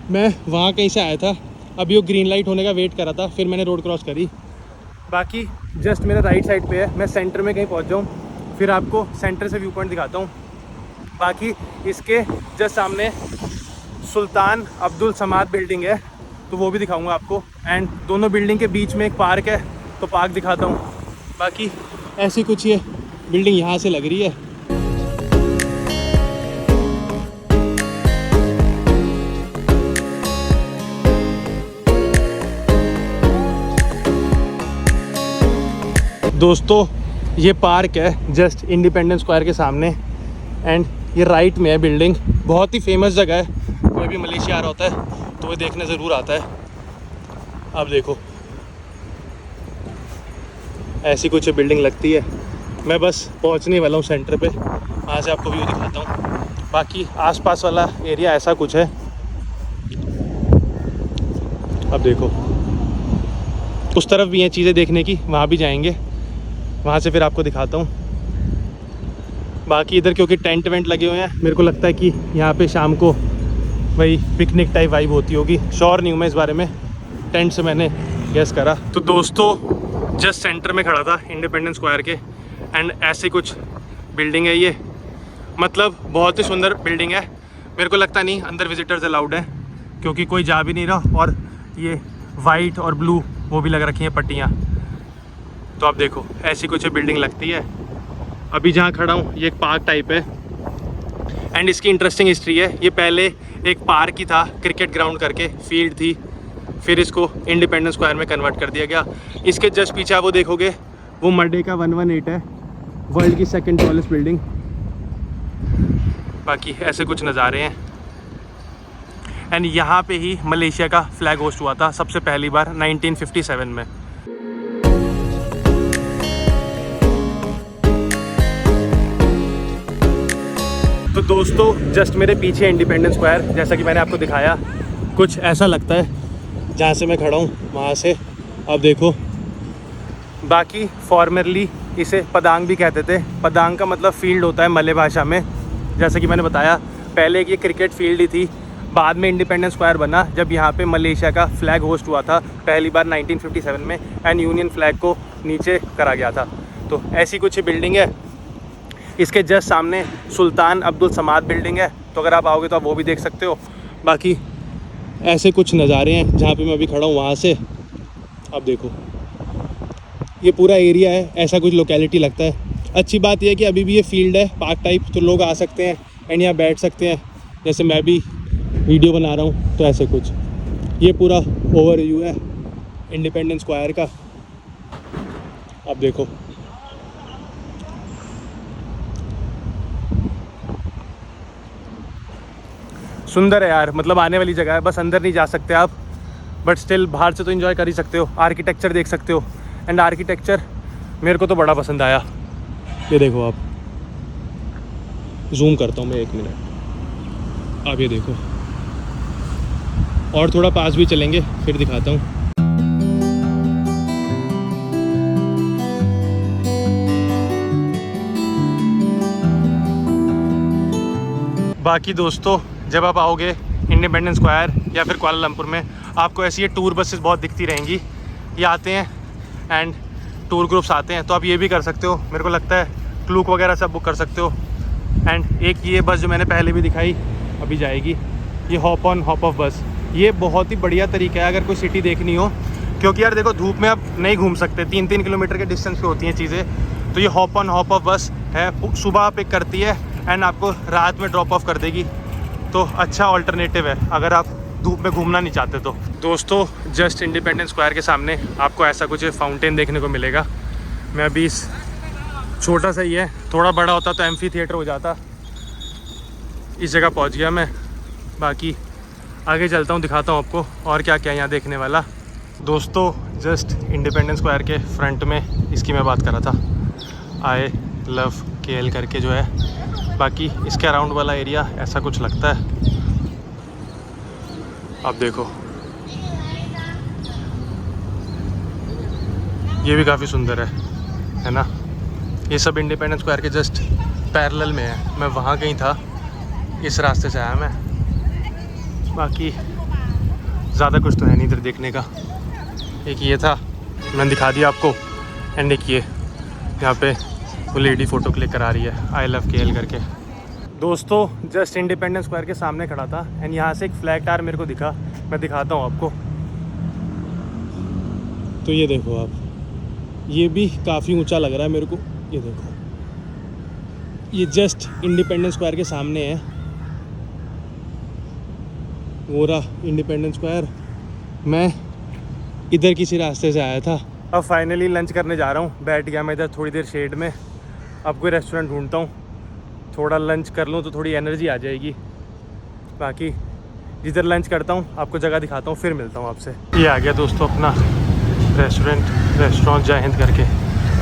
मैं वहाँ कहीं से आया था, अभी वो ग्रीन लाइट होने का वेट कर रहा था, फिर मैंने रोड क्रॉस करी। बाकी जस्ट मेरा राइट साइड पे है, मैं सेंटर में कहीं पहुँच जाऊँ फिर आपको सेंटर से व्यू पॉइंट दिखाता हूँ। बाकी इसके जस्ट सामने सुल्तान अब्दुल समाद बिल्डिंग है, तो वो भी दिखाऊँगा आपको। एंड दोनों बिल्डिंग के बीच में एक पार्क है, तो पार्क दिखाता हूँ। बाकी ऐसी कुछ ये बिल्डिंग यहाँ से लग रही है। दोस्तों ये पार्क है जस्ट इंडिपेंडेंस स्क्वायर के सामने, एंड ये राइट में है बिल्डिंग। बहुत ही फेमस जगह है, कोई भी मलेशिया आ रहा होता है तो वो देखने ज़रूर आता है। अब देखो ऐसी कुछ बिल्डिंग लगती है। मैं बस पहुंचने वाला हूँ सेंटर पे, वहाँ से आपको व्यू दिखाता हूँ। बाकी आसपास वाला एरिया ऐसा कुछ है। अब देखो उस तरफ भी हैं चीज़ें देखने की, वहाँ भी जाएंगे, वहाँ से फिर आपको दिखाता हूँ। बाकी इधर क्योंकि टेंट वेंट लगे हुए हैं, मेरे को लगता है कि यहाँ पे शाम को वही पिकनिक टाइप वाइब होती होगी। श्योर नहीं हूँ मैं इस बारे में, टेंट से मैंने गेस करा। तो दोस्तों जस्ट सेंटर में खड़ा था इंडिपेंडेंस स्क्वायर के, एंड ऐसी कुछ बिल्डिंग है ये, मतलब बहुत ही सुंदर बिल्डिंग है। मेरे को लगता नहीं अंदर विजिटर्स अलाउड है क्योंकि कोई जा भी नहीं रहा, और ये वाइट और ब्लू वो भी लग रखी हैं पट्टियाँ। तो आप देखो ऐसी कुछ बिल्डिंग लगती है। अभी जहाँ खड़ा हूँ ये एक पार्क टाइप है, एंड इसकी इंटरेस्टिंग हिस्ट्री है। ये पहले एक पार्क ही था, क्रिकेट ग्राउंड करके फील्ड थी, फिर इसको इंडिपेंडेंस स्क्वायर में कन्वर्ट कर दिया गया। इसके जस्ट पीछे आप वो देखोगे, वो मर्डेका 118 है, वर्ल्ड की सेकंड टॉलेस्ट बिल्डिंग। बाकी ऐसे कुछ नज़ारे हैं, एंड यहाँ पे ही मलेशिया का फ्लैग होस्ट हुआ था सबसे पहली बार 1957 में। तो दोस्तों जस्ट मेरे पीछे इंडिपेंडेंस स्क्वायर, जैसा कि मैंने आपको दिखाया, कुछ ऐसा लगता है जहाँ से मैं खड़ा हूँ वहाँ से। अब देखो, बाकी फॉर्मरली इसे पदांग भी कहते थे। पदांग का मतलब फील्ड होता है मलय भाषा में। जैसा कि मैंने बताया, पहले ये क्रिकेट फील्ड ही थी, बाद में इंडिपेंडेंस स्क्वायर बना जब यहाँ पे मलेशिया का फ्लैग होस्ट हुआ था पहली बार 1957 में, एंड यूनियन फ्लैग को नीचे करा गया था। तो ऐसी कुछ बिल्डिंग है। इसके जस्ट सामने सुल्तान अब्दुल समाद बिल्डिंग है, तो अगर आप आओगे तो आप वो भी देख सकते हो। बाकी ऐसे कुछ नज़ारे हैं जहाँ पे मैं अभी खड़ा हूँ वहाँ से। अब देखो ये पूरा एरिया है, ऐसा कुछ लोकेलिटी लगता है। अच्छी बात यह है कि अभी भी ये फील्ड है पार्क टाइप, तो लोग आ सकते हैं एंड यहाँ बैठ सकते हैं, जैसे मैं भी वीडियो बना रहा हूँ। तो ऐसे कुछ ये पूरा ओवरव्यू है इंडिपेंडेंस स्क्वायर का। अब देखो सुंदर है यार, मतलब आने वाली जगह है। बस अंदर नहीं जा सकते आप, बट स्टिल बाहर से तो एंजॉय कर ही सकते हो, आर्किटेक्चर देख सकते हो। एंड आर्किटेक्चर मेरे को तो बड़ा पसंद आया। ये देखो आप, जूम करता हूँ मैं 1 मिनट, आप ये देखो, और थोड़ा पास भी चलेंगे फिर दिखाता हूँ। बाकी दोस्तों जब आप आओगे इंडिपेंडेंस स्क्वायर या फिर कुआलालंपुर में, आपको ऐसी ये टूर बसेस बहुत दिखती रहेंगी। ये आते हैं एंड टूर ग्रुप्स आते हैं, तो आप ये भी कर सकते हो। मेरे को लगता है क्लूक वगैरह सब बुक कर सकते हो। एंड एक ये बस जो मैंने पहले भी दिखाई अभी जाएगी, ये हॉप ऑन हॉप ऑफ बस। ये बहुत ही बढ़िया तरीका है अगर कोई सिटी देखनी हो, क्योंकि यार देखो धूप में आप नहीं घूम सकते, 3-3 किलोमीटर के डिस्टेंस पे होती हैं चीज़ें। तो ये हॉप ऑन हॉप ऑफ बस है, सुबह पिक करती है एंड आपको रात में ड्रॉप ऑफ कर देगी। तो अच्छा ऑल्टरनेटिव है अगर आप धूप में घूमना नहीं चाहते तो। दोस्तों जस्ट इंडिपेंडेंस स्क्वायर के सामने आपको ऐसा कुछ फाउंटेन देखने को मिलेगा। मैं अभी इस छोटा सा ही है, थोड़ा बड़ा होता तो एम्फी थिएटर हो जाता। इस जगह पहुंच गया मैं। बाकी आगे चलता हूँ, दिखाता हूँ आपको और क्या क्या यहाँ देखने वाला। दोस्तों जस्ट इंडिपेंडेंस स्क्वायर के फ्रंट में इसकी मैं बात कर रहा था, आई लव KL करके जो है। बाकी इसके अराउंड वाला एरिया ऐसा कुछ लगता है। अब देखो ये भी काफ़ी सुंदर है ना। ये सब इंडिपेंडेंस स्क्वायर के जस्ट पैरेलल में है। मैं वहाँ कहीं था, इस रास्ते से आया मैं। बाकी ज़्यादा कुछ तो है नहीं इधर देखने का। एक ये था, मैंने दिखा दिया आपको, एंड एक ये यहाँ पे वो लेडी फ़ोटो क्लिक करा रही है, आई लव KL करके। दोस्तों जस्ट इंडिपेंडेंस स्क्वायर के सामने खड़ा था, एंड यहाँ से एक फ्लैग टावर मेरे को दिखा, मैं दिखाता हूँ आपको। तो ये देखो आप, ये भी काफ़ी ऊंचा लग रहा है मेरे को। ये देखो, ये जस्ट इंडिपेंडेंस स्क्वायर के सामने है, वो रहा इंडिपेंडेंस स्क्वायर। मैं इधर किसी रास्ते से आया था। अब फाइनली लंच करने जा रहा हूँ, बैठ गया मैं इधर थोड़ी देर शेड में। अब कोई रेस्टोरेंट ढूंढता हूँ, थोड़ा लंच कर लूँ तो थोड़ी एनर्जी आ जाएगी। बाकी जिधर लंच करता हूँ आपको जगह दिखाता हूँ, फिर मिलता हूँ आपसे। ये आ गया दोस्तों अपना रेस्टोरेंट जय हिंद करके,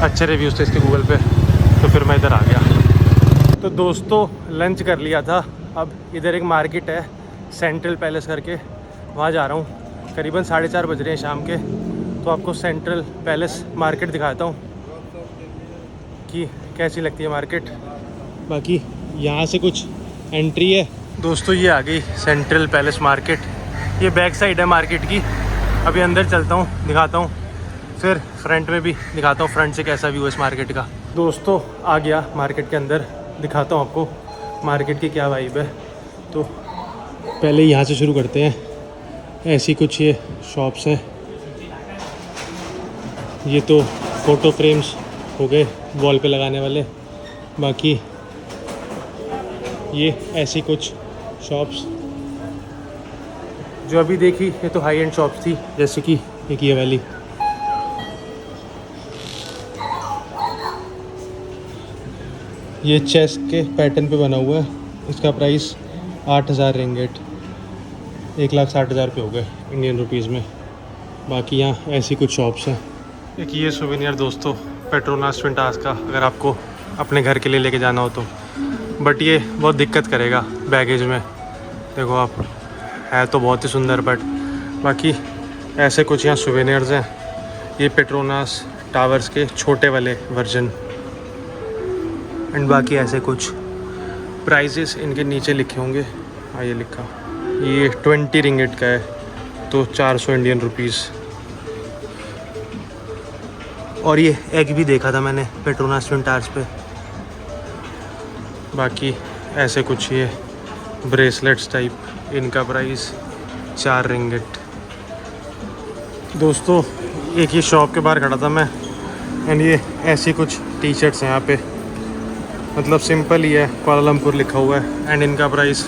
अच्छे रिव्यूज़ थे इसके गूगल पे, तो फिर मैं इधर आ गया। तो दोस्तों लंच कर लिया था, अब इधर एक मार्केट है सेंट्रल पैलेस करके, वहाँ जा रहा हूँ। करीबन 4:30 बज रहे हैं शाम के, तो आपको सेंट्रल पैलेस मार्केट दिखाता हूँ कि कैसी लगती है मार्केट। बाकी यहाँ से कुछ एंट्री है। दोस्तों ये आ गई सेंट्रल पैलेस मार्केट, ये बैक साइड है मार्केट की। अभी अंदर चलता हूँ, दिखाता हूँ, फिर फ्रंट में भी दिखाता हूँ फ्रंट से कैसा व्यू है इस मार्केट का। दोस्तों आ गया मार्केट के अंदर, दिखाता हूँ आपको मार्केट की क्या वाइब है। तो पहले यहाँ से शुरू करते हैं। ऐसी कुछ ये शॉप्स हैं, ये तो फ़ोटो फ्रेम्स हो गए वॉल पे लगाने वाले। बाकी ये ऐसी कुछ शॉप्स जो अभी देखी, ये तो हाई एंड शॉप्स थी, जैसे कि एक ये वाली। ये चेस्ट के पैटर्न पे बना हुआ है, इसका प्राइस 8,000 रिंगेट, 1,60,000 रुपये हो गए इंडियन रुपीज़ में। बाकी यहाँ ऐसी कुछ शॉप्स हैं। एक ये सुवेनियर दोस्तों पेट्रोनास ट्विन टावर्स का, अगर आपको अपने घर के लिए लेके जाना हो तो, बट ये बहुत दिक्कत करेगा बैगेज में। देखो आप, है तो बहुत ही सुंदर, बट बाकी ऐसे कुछ यहाँ सुवेनियर्स हैं। ये पेट्रोनास टावर्स के छोटे वाले वर्जन, एंड बाकी ऐसे कुछ प्राइजेस इनके नीचे लिखे होंगे। हाँ ये लिखा, ये 20 रिंगेट का है, तो 400 इंडियन रुपीज़। और ये एग भी देखा था मैंने पेट्रोनास ट्विन टावर्स पे। बाकी ऐसे कुछ ये ब्रेसलेट्स टाइप, इनका प्राइस 4 रिंगेट। दोस्तों एक ये शॉप के बाहर खड़ा था मैं, एंड ये ऐसी कुछ टी शर्ट्स हैं यहाँ पे, मतलब सिंपल ही है, कुआलालंपुर लिखा हुआ है, एंड इनका प्राइस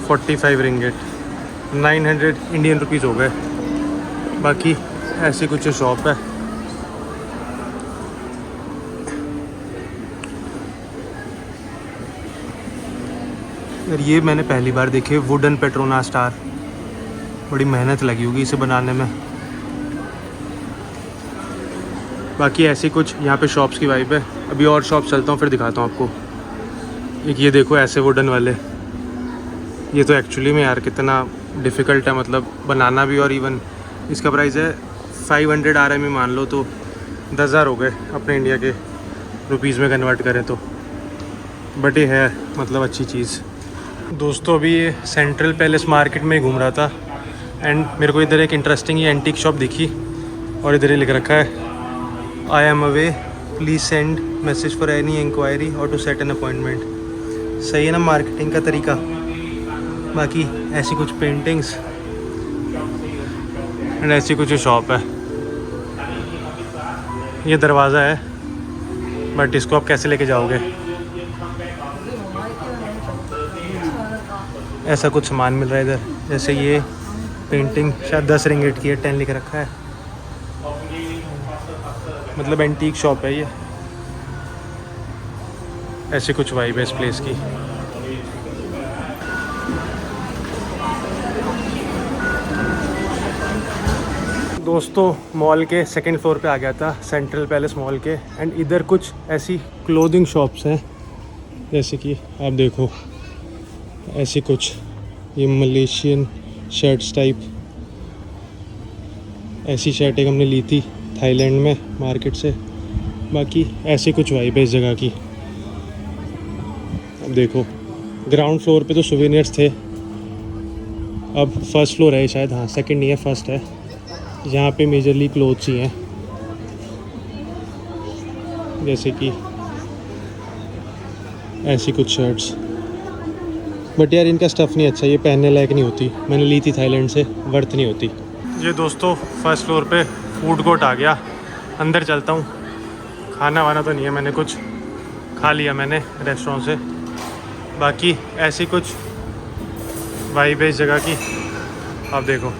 45 रिंगेट, 900 इंडियन रुपीज़ हो गए। बाकी ऐसी कुछ शॉप है। और ये मैंने पहली बार देखे वुडन पेट्रोनास स्टार, बड़ी मेहनत लगी होगी इसे बनाने में। बाकी ऐसी कुछ यहाँ पे शॉप्स की वाइब है। अभी और शॉप चलता हूँ, फिर दिखाता हूँ आपको। एक ये देखो ऐसे वुडन वाले, ये तो एक्चुअली में यार कितना डिफ़िकल्ट है, मतलब बनाना भी। और इवन इसका प्राइस है 500 RM मान लो, तो 10,000 हो गए अपने इंडिया के रुपीज़ में कन्वर्ट करें तो। बट ये है मतलब अच्छी चीज़। दोस्तों अभी ये सेंट्रल पैलेस मार्केट में घूम रहा था, एंड मेरे को इधर एक इंटरेस्टिंग ही एंटीक शॉप दिखी, और इधर ही लिख रखा है, I am away, please send message for any enquiry और टू सेट एन अपॉइंटमेंट। सही है ना मार्केटिंग का तरीका। बाकी ऐसी कुछ पेंटिंग्स एंड ऐसी कुछ शॉप है। ये दरवाज़ा है, बट इसको आप कैसे लेके जाओगे। ऐसा कुछ सामान मिल रहा है इधर, जैसे ये पेंटिंग शायद 10 रिंगेट की है, 10 लिख रखा है, मतलब एंटीक शॉप है ये। ऐसी कुछ वाइब है इस प्लेस की। दोस्तों मॉल के सेकंड फ्लोर पे आ गया था, सेंट्रल पैलेस मॉल के, एंड इधर कुछ ऐसी क्लोथिंग शॉप्स हैं, जैसे कि आप देखो ऐसी कुछ ये मलेशियन शर्ट्स टाइप। ऐसी शर्टें हमने ली थी थाईलैंड में मार्केट से। बाकी ऐसी कुछ वाइब है इस जगह की। अब देखो ग्राउंड फ्लोर पे तो सुवेनियर्स थे, अब फर्स्ट फ्लोर है शायद, हाँ सेकंड नहीं है फर्स्ट है, यहाँ पे मेजरली क्लोथ्स ही हैं, जैसे कि ऐसी कुछ शर्ट्स। बट यार इनका स्टफ़ नहीं अच्छा, ये पहनने लायक नहीं होती, मैंने ली थी थाईलैंड से, वर्थ नहीं होती। ये दोस्तों फर्स्ट फ्लोर पे फूड कोर्ट आ गया, अंदर चलता हूँ। खाना वाना तो नहीं है, मैंने कुछ खा लिया मैंने रेस्टोरेंट से। बाकी ऐसी कुछ वाइब है इस जगह की। आप देखो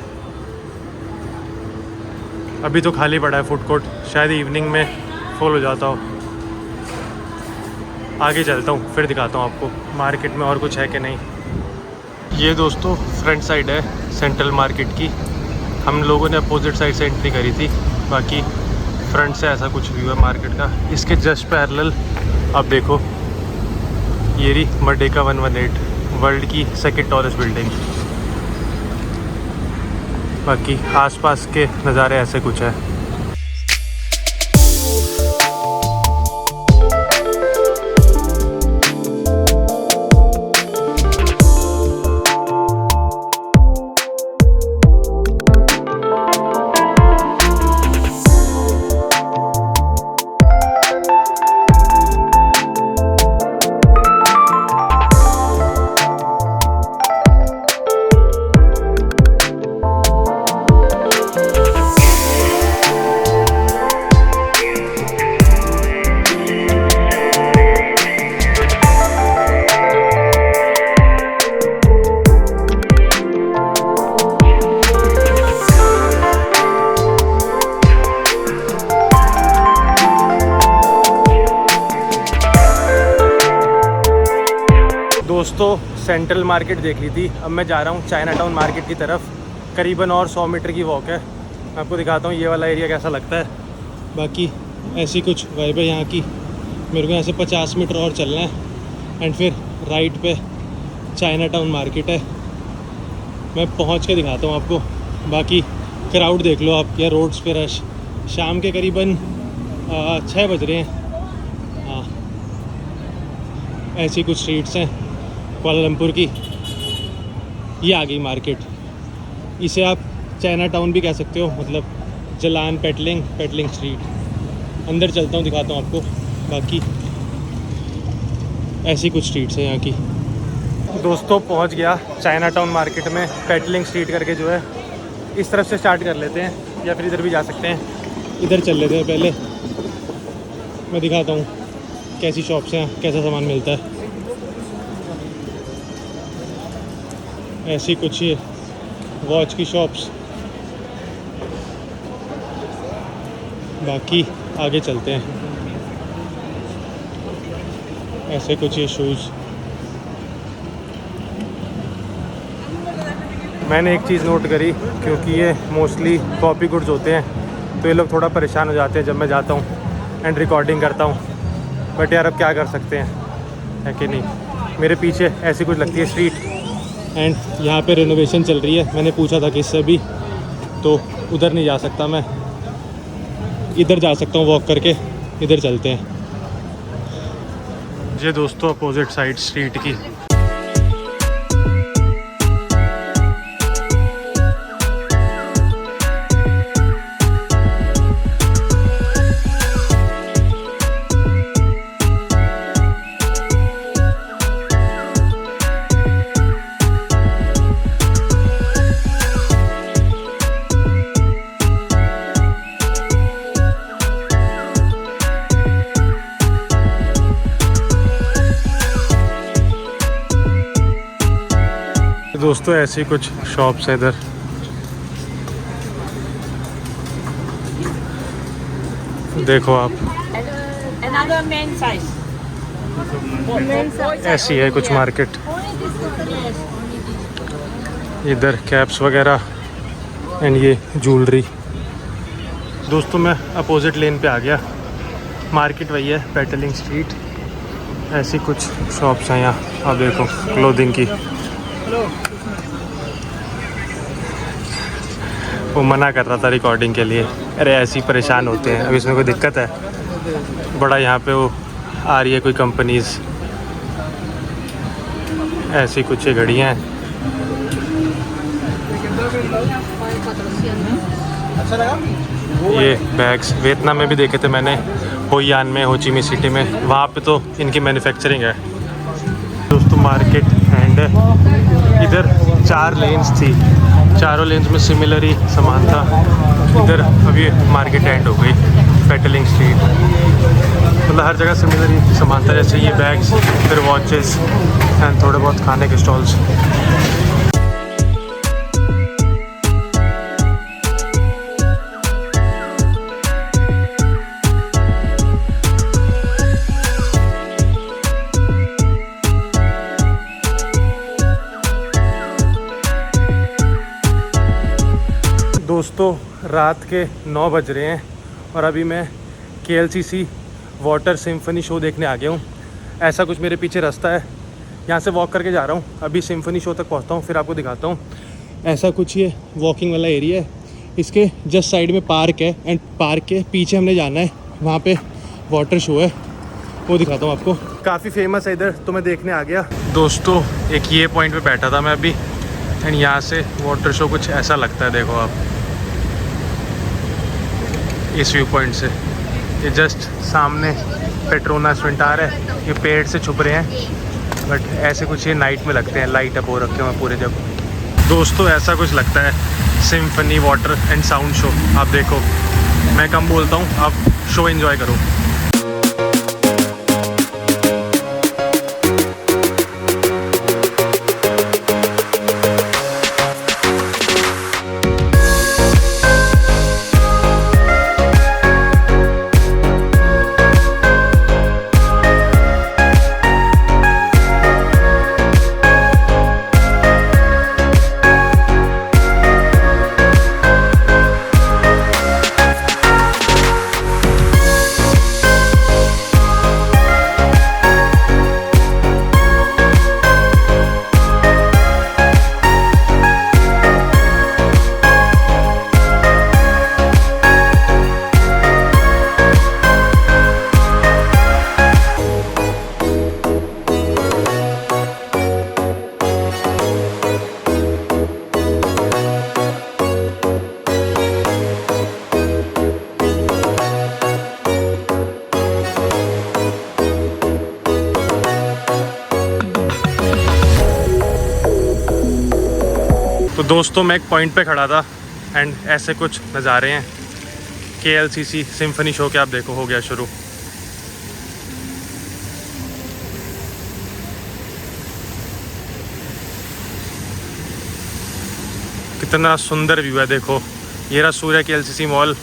अभी तो खाली पड़ा है फूड कोर्ट, शायद इवनिंग में फुल हो जाता हो। आगे चलता हूँ, फिर दिखाता हूँ आपको मार्केट में और कुछ है कि नहीं। ये दोस्तों फ्रंट साइड है सेंट्रल मार्केट की, हम लोगों ने अपोजिट साइड से एंट्री करी थी। बाकी फ्रंट से ऐसा कुछ व्यू है मार्केट का। इसके जस्ट पैरेलल आप देखो ये रही मर्डेका 118, वर्ल्ड की सेकंड टॉलेस्ट बिल्डिंग। बाकी आसपास के नज़ारे ऐसे कुछ है। दोस्तों सेंट्रल मार्केट देख ली थी, अब मैं जा रहा हूँ चाइना टाउन मार्केट की तरफ। करीबन और 100 मीटर की वॉक है। मैं आपको दिखाता हूँ ये वाला एरिया कैसा लगता है। बाकी ऐसी कुछ वाइब है यहाँ की। मेरे को यहाँ से 50 मीटर और चलना है एंड फिर राइट पे चाइना टाउन मार्केट है। मैं पहुँच के दिखाता हूँ आपको। बाकी क्राउड देख लो आप, या रोड्स पे रश। शाम के करीबन 6 बज रहे हैं। हाँ, ऐसी कुछ स्ट्रीट्स हैं कुआलालंपुर की। ये आ गई मार्केट। इसे आप चाइना टाउन भी कह सकते हो, मतलब जलान पेटलिंग स्ट्रीट। अंदर चलता हूँ, दिखाता हूँ आपको। बाकी ऐसी कुछ स्ट्रीट्स हैं यहाँ की। दोस्तों पहुँच गया चाइना टाउन मार्केट में। पेटलिंग स्ट्रीट करके जो है, इस तरफ से स्टार्ट कर लेते हैं या फिर इधर भी जा सकते हैं। इधर चल लेते हैं पहले, मैं दिखाता हूँ कैसी शॉप्स हैं, कैसा सामान मिलता है। ऐसी कुछ ये वॉच की शॉप्स। बाकी आगे चलते हैं। ऐसे कुछ ये शूज़। मैंने एक चीज़ नोट करी, क्योंकि ये मोस्टली कॉपी गुड्स होते हैं तो ये लोग थोड़ा परेशान हो जाते हैं जब मैं जाता हूँ एंड रिकॉर्डिंग करता हूँ। बट यार अब क्या कर सकते हैं, है कि नहीं। मेरे पीछे ऐसी कुछ लगती है स्ट्रीट एंड यहाँ पे रिनोवेशन चल रही है। मैंने पूछा था किससे भी, तो उधर नहीं जा सकता मैं, इधर जा सकता हूँ वॉक करके। इधर चलते हैं। ये दोस्तों अपोजिट साइड स्ट्रीट की। दोस्तों ऐसी कुछ शॉप्स है इधर। देखो आप, ऐसी है कुछ मार्केट। इधर कैप्स वगैरह एंड ये ज्वेलरी। दोस्तों मैं अपोजिट लेन पे आ गया। मार्केट वही है, पेटलिंग स्ट्रीट। ऐसी कुछ शॉप्स हैं यहाँ, आप देखो क्लोथिंग की। वो मना कर रहा था रिकॉर्डिंग के लिए। अरे ऐसे ही परेशान होते हैं। अब इसमें कोई दिक्कत है? बड़ा यहाँ पे वो आ रही है कोई कंपनीज। ऐसी कुछ ये घड़ियाँ हैं। ये बैग्स वियतनाम में भी देखे थे मैंने, होयान में, हो ची मिन्ह सिटी में। वहाँ पे तो इनकी मैन्युफैक्चरिंग है। दोस्तों मार्केट एंड इधर 4 लेन्स थी, चारों लेन्स में सिमिलर ही सामान था। इधर अभी मार्केट एंड हो गई, पेटलिंग स्ट्रीट। मतलब हर जगह सिमिलर ही सामान था, जैसे ये बैग्स, फिर वॉचेस एंड थोड़े बहुत खाने के स्टॉल्स। दोस्तों रात के 9 बज रहे हैं और अभी मैं KLCC वाटर सिम्फनी शो देखने आ गया हूँ। ऐसा कुछ मेरे पीछे रास्ता है, यहाँ से वॉक करके जा रहा हूँ। अभी सिम्फनी शो तक पहुँचता हूँ, फिर आपको दिखाता हूँ। ऐसा कुछ ये वॉकिंग वाला एरिया है। इसके जस्ट साइड में पार्क है एंड पार्क के पीछे हमने जाना है, वहाँ पे वाटर शो है, वो दिखाता हूँ आपको। काफ़ी फेमस है इधर, तो मैं देखने आ गया। दोस्तों एक ये पॉइंट पे बैठा था मैं अभी एंड यहाँ से वाटर शो कुछ ऐसा लगता है। देखो आप इस व्यू पॉइंट से, ये जस्ट सामने पेट्रोनास विंटार है। ये पेड़ से छुप रहे हैं बट ऐसे कुछ ये नाइट में लगते हैं, लाइट अप हो रखे हैं पूरे जब। दोस्तों ऐसा कुछ लगता है symphony water and sound show. आप देखो, मैं कम बोलता हूँ, आप शो एंजॉय करो। तो दोस्तों मैं एक पॉइंट पे खड़ा था एंड ऐसे कुछ नज़ारे हैं। KLCC सिम्फनी शो के आप देखो हो गया शुरू। कितना सुंदर व्यू है देखो। ये रहा सूर्य KLCC मॉल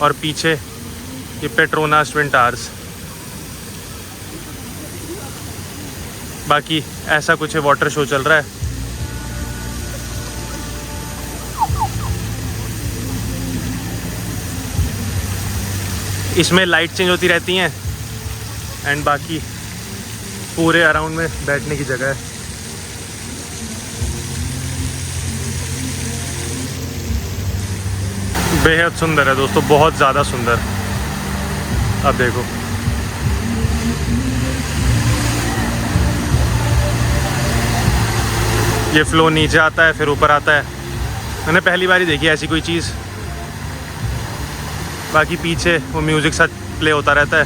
और पीछे ये पेट्रोनास ट्विन टावर्स। बाकी ऐसा कुछ है, वाटर शो चल रहा है। इसमें लाइट चेंज होती रहती हैं एंड बाकी पूरे अराउंड में बैठने की जगह है। बेहद सुंदर है दोस्तों, बहुत ज़्यादा सुंदर। अब देखो ये फ्लो नीचे आता है फिर ऊपर आता है। मैंने पहली बार ही देखी ऐसी कोई चीज़। बाकी पीछे वो म्यूज़िक साथ प्ले होता रहता है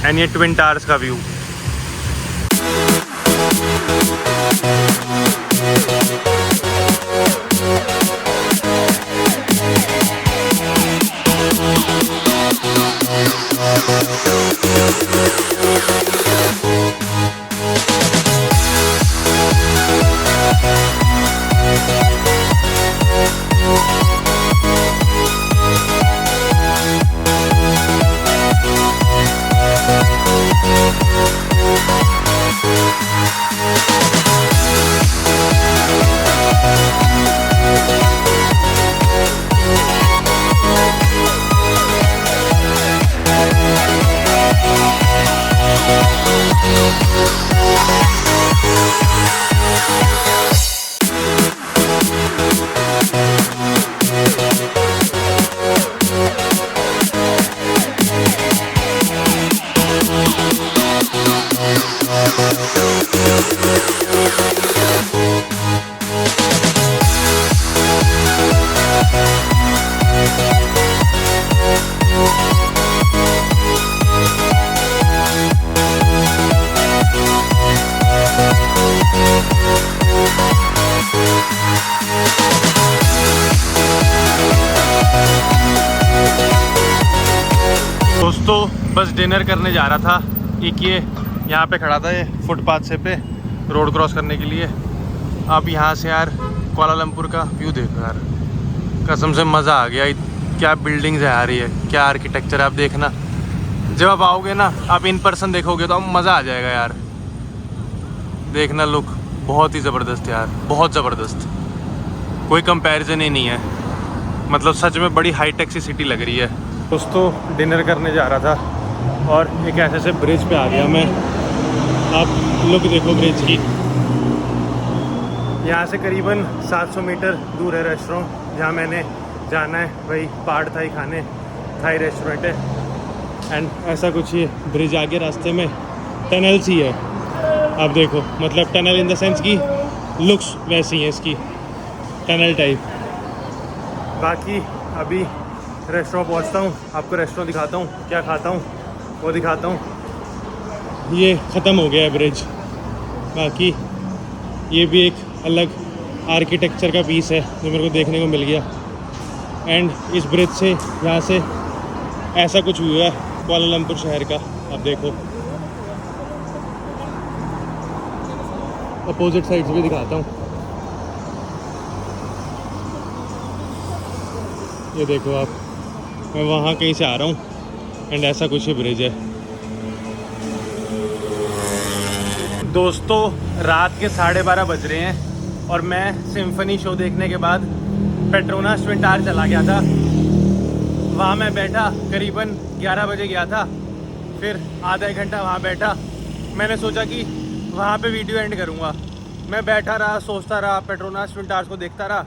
एंड ये ट्विन टावर्स का व्यू। दोस्तों बस डिनर करने जा रहा था। एक ये यहाँ पे खड़ा था, ये फुटपाथ से पे रोड क्रॉस करने के लिए। अब यहाँ से यार कुआलालंपुर का व्यू देखो यार, कसम से मज़ा आ गया। क्या बिल्डिंग्स है यार, ये क्या आर्किटेक्चर है। आप देखना, जब आप आओगे ना, आप इन पर्सन देखोगे तो मज़ा आ जाएगा यार। देखना लुक बहुत ही ज़बरदस्त यार, बहुत ज़बरदस्त, कोई कंपैरिजन ही नहीं है। मतलब सच में बड़ी हाईटेक सी सिटी लग रही है। दोस्तों डिनर करने जा रहा था और एक ऐसे से ब्रिज पे आ गया मैं। आप लुक देखो ब्रिज की। यहाँ से करीबन 700 मीटर दूर है रेस्टोरेंट जहाँ मैंने जाना है। वही पार्ट थाई खाने, थाई रेस्टोरेंट है। एंड ऐसा कुछ ये ब्रिज आगे रास्ते में टनल सी है। आप देखो, मतलब टनल इन द सेंस की लुक्स वैसी हैं इसकी, टनल टाइप। बाकी अभी रेस्टोरेंट पहुंचता हूँ, आपको रेस्टोरेंट दिखाता हूँ, क्या खाता हूँ वो दिखाता हूँ। ये ख़त्म हो गया है ब्रिज। बाकी ये भी एक अलग आर्किटेक्चर का पीस है जो मेरे को देखने को मिल गया। एंड इस ब्रिज से यहाँ से ऐसा कुछ हुआ है कुआलालंपुर शहर का। आप देखो अपोजिट साइड से भी दिखाता हूँ। ये देखो आप, मैं वहाँ कहीं से आ रहा हूँ एंड ऐसा कुछ ही ब्रिज है। दोस्तों रात के 12:30 बज रहे हैं और मैं सिम्फनी शो देखने के बाद पेट्रोनास ट्विन टावर चला गया था। वहाँ मैं बैठा, करीबन 11 बजे गया था। फिर आधा एक घंटा वहाँ बैठा। मैंने सोचा कि वहाँ पे वीडियो एंड करूँगा। मैं बैठा रहा, सोचता रहा, पेट्रोनास ट्विन टावर्स को देखता रहा।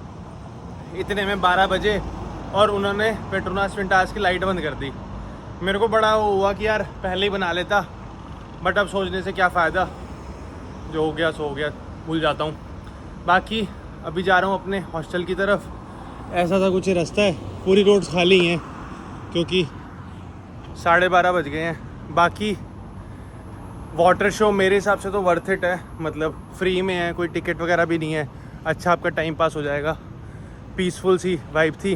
इतने में 12 बजे और उन्होंने पेट्रोनास ट्विन टावर्स की लाइट बंद कर दी। मेरे को बड़ा वो हुआ कि यार पहले ही बना लेता, बट अब सोचने से क्या फ़ायदा, जो हो गया सो हो गया, भूल जाता हूँ। बाकी अभी जा रहा हूँ अपने हॉस्टल की तरफ। ऐसा सा कुछ रास्ता है, पूरी रोड्स खाली हैं क्योंकि 12:30 बज गए हैं। बाकी वाटर शो मेरे हिसाब से तो वर्थ इट है, मतलब फ्री में है, कोई टिकट वगैरह भी नहीं है। अच्छा आपका टाइम पास हो जाएगा। पीसफुल सी वाइब थी।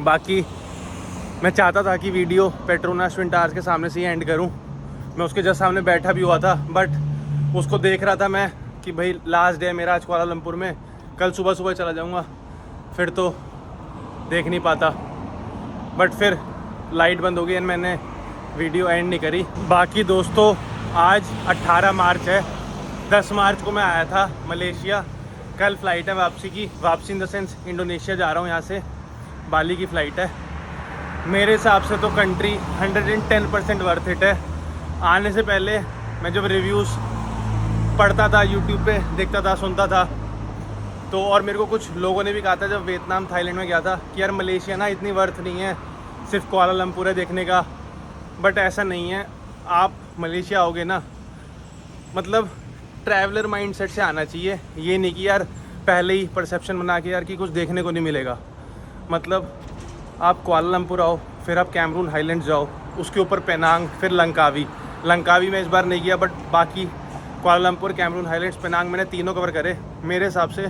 बाकी मैं चाहता था कि वीडियो पेट्रोनास ट्विन टावर्स के सामने से ही एंड करूं। मैं उसके जस्ट सामने बैठा भी हुआ था, बट उसको देख रहा था मैं कि भाई लास्ट डे मेरा आज कुआलालंपुर में, कल सुबह सुबह चला जाऊंगा, फिर तो देख नहीं पाता। बट फिर लाइट बंद हो गई एंड मैंने वीडियो एंड नहीं करी। बाकी दोस्तों आज 18 मार्च है। 10 मार्च को मैं आया था मलेशिया। कल फ़्लाइट है वापसी की। वापसी इन द सेंस इंडोनेशिया जा रहा हूँ, यहाँ से बाली की फ़्लाइट है। मेरे हिसाब से तो कंट्री 110% वर्थ इट है। आने से पहले मैं जब रिव्यूज़ पढ़ता था, यूट्यूब पे देखता था, सुनता था, तो और मेरे को कुछ लोगों ने भी कहा था जब वियतनाम थाईलैंड में गया था कि यार मलेशिया ना इतनी वर्थ नहीं है, सिर्फ कुआलालंपुर है देखने का। बट ऐसा नहीं है। आप मलेशिया आओगे ना, मतलब ट्रैवलर माइंडसेट से आना चाहिए। ये नहीं कि यार पहले ही परसेप्शन बना के यार कि कुछ देखने को नहीं मिलेगा। मतलब आप कुआलालंपुर आओ, फिर आप कैमरून हाईलैंड्स जाओ, उसके ऊपर पेनांग, फिर लंकावी में इस बार नहीं गया, बट बाकी कुआलालंपुर, कैमरून हाईलैंड्स, पेनांग मैंने तीनों कवर करे। मेरे हिसाब से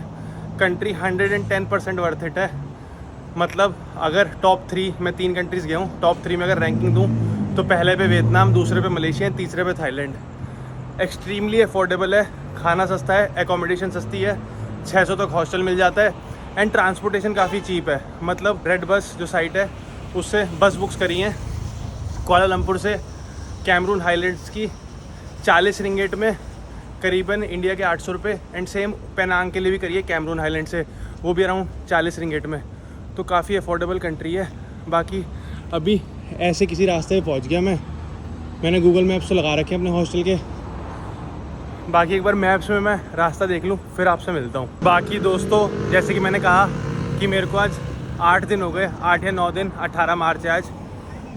कंट्री 110% वर्थ इट है। मतलब अगर टॉप 3, मैं 3 कंट्रीज़ गया हूँ, टॉप 3 में अगर रैंकिंग दूँ तो पहले पे वियतनाम, दूसरे पे मलेशिया, तीसरे पे थाईलैंड। एक्सट्रीमली अफोर्डेबल है, खाना सस्ता है, एकोमोडेशन सस्ती है, 600 तक हॉस्टल मिल जाता है एंड ट्रांसपोर्टेशन काफ़ी चीप है। मतलब रेड बस जो साइट है उससे बस बुक्स करी हैं कुआलालंपुर से कैमरून हाईलैंड्स की 40 रिंगेट में, करीबन इंडिया के 800 रुपये। एंड सेम पेनांग के लिए भी करिए कैमरून हाईलैंड से, वो भी अराउंड 40 रिंगेट में। तो काफ़ी अफोर्डेबल कंट्री है। बाकी अभी ऐसे किसी रास्ते पे पहुंच गया मैंने गूगल मैप्स तो लगा रखे हैं अपने हॉस्टल के। बाकी एक बार मैप्स में मैं रास्ता देख लूँ फिर आपसे मिलता हूँ। बाकी दोस्तों जैसे कि मैंने कहा कि मेरे को आज 8 दिन हो गए, 8 या 9 दिन, 18 मार्च है आज,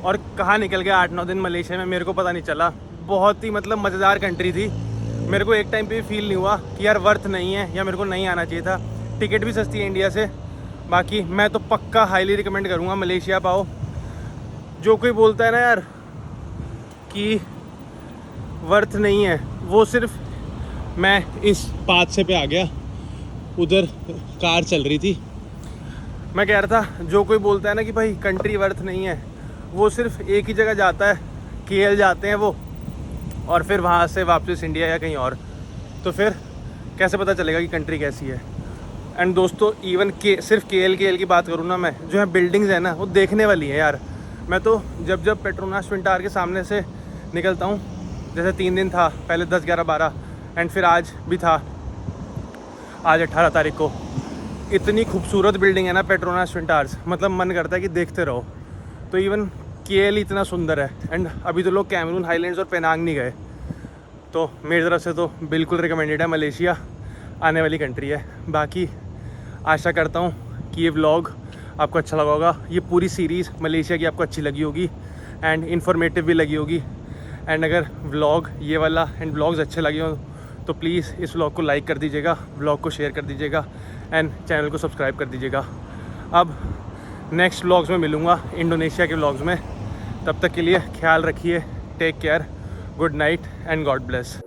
और कहाँ निकल गया 8-9 दिन मलेशिया में मेरे को पता नहीं चला। बहुत ही मतलब मज़ेदार कंट्री थी। मेरे को एक टाइम पे भी फील नहीं हुआ कि यार वर्थ नहीं है या मेरे को नहीं आना चाहिए था। टिकट भी सस्ती है इंडिया से। बाकी मैं तो पक्का हाईली रिकमेंड करूँगा मलेशिया पाओ। जो कोई बोलता है ना यार कि वर्थ नहीं है, वो सिर्फ मैं इस पाथ से पे आ गया, उधर कार चल रही थी। मैं कह रहा था जो कोई बोलता है ना कि भाई कंट्री वर्थ नहीं है, वो सिर्फ एक ही जगह जाता है, केएल जाते हैं वो, और फिर वहाँ से वापस इंडिया या कहीं और। तो फिर कैसे पता चलेगा कि कंट्री कैसी है। एंड दोस्तों इवन सिर्फ केएल की बात करूँ ना मैं, जो है बिल्डिंग्स है ना वो देखने वाली है यार। मैं तो जब पेट्रोनास ट्विन टावर के सामने से निकलता हूँ, जैसे 3 दिन था, पहले 10, 11, 12 एंड फिर आज भी था, आज 18 तारीख को। इतनी खूबसूरत बिल्डिंग है ना पेट्रोनास ट्विन टावर्स, मतलब मन करता है कि देखते रहो। तो इवन केएल इतना सुंदर है। एंड अभी तो लोग कैमरून हाईलैंड्स और पेनांग नहीं गए, तो मेरी तरफ से तो बिल्कुल रिकमेंडेड है। मलेशिया आने वाली कंट्री है। बाकी आशा करता हूँ कि ये व्लॉग आपको अच्छा लगा होगा। ये पूरी सीरीज़ मलेशिया की आपको अच्छी लगी होगी एंड इन्फॉर्मेटिव भी लगी होगी। एंड अगर व्लॉग ये वाला एंड व्लॉग्स अच्छे लगे हो तो प्लीज़ इस व्लॉग को लाइक कर दीजिएगा, व्लॉग को शेयर कर दीजिएगा एंड चैनल को सब्सक्राइब कर दीजिएगा। अब नेक्स्ट व्लॉग्स में मिलूँगा, इंडोनेशिया के व्लॉग्स में। तब तक के लिए ख्याल रखिए, take care, good night and God bless.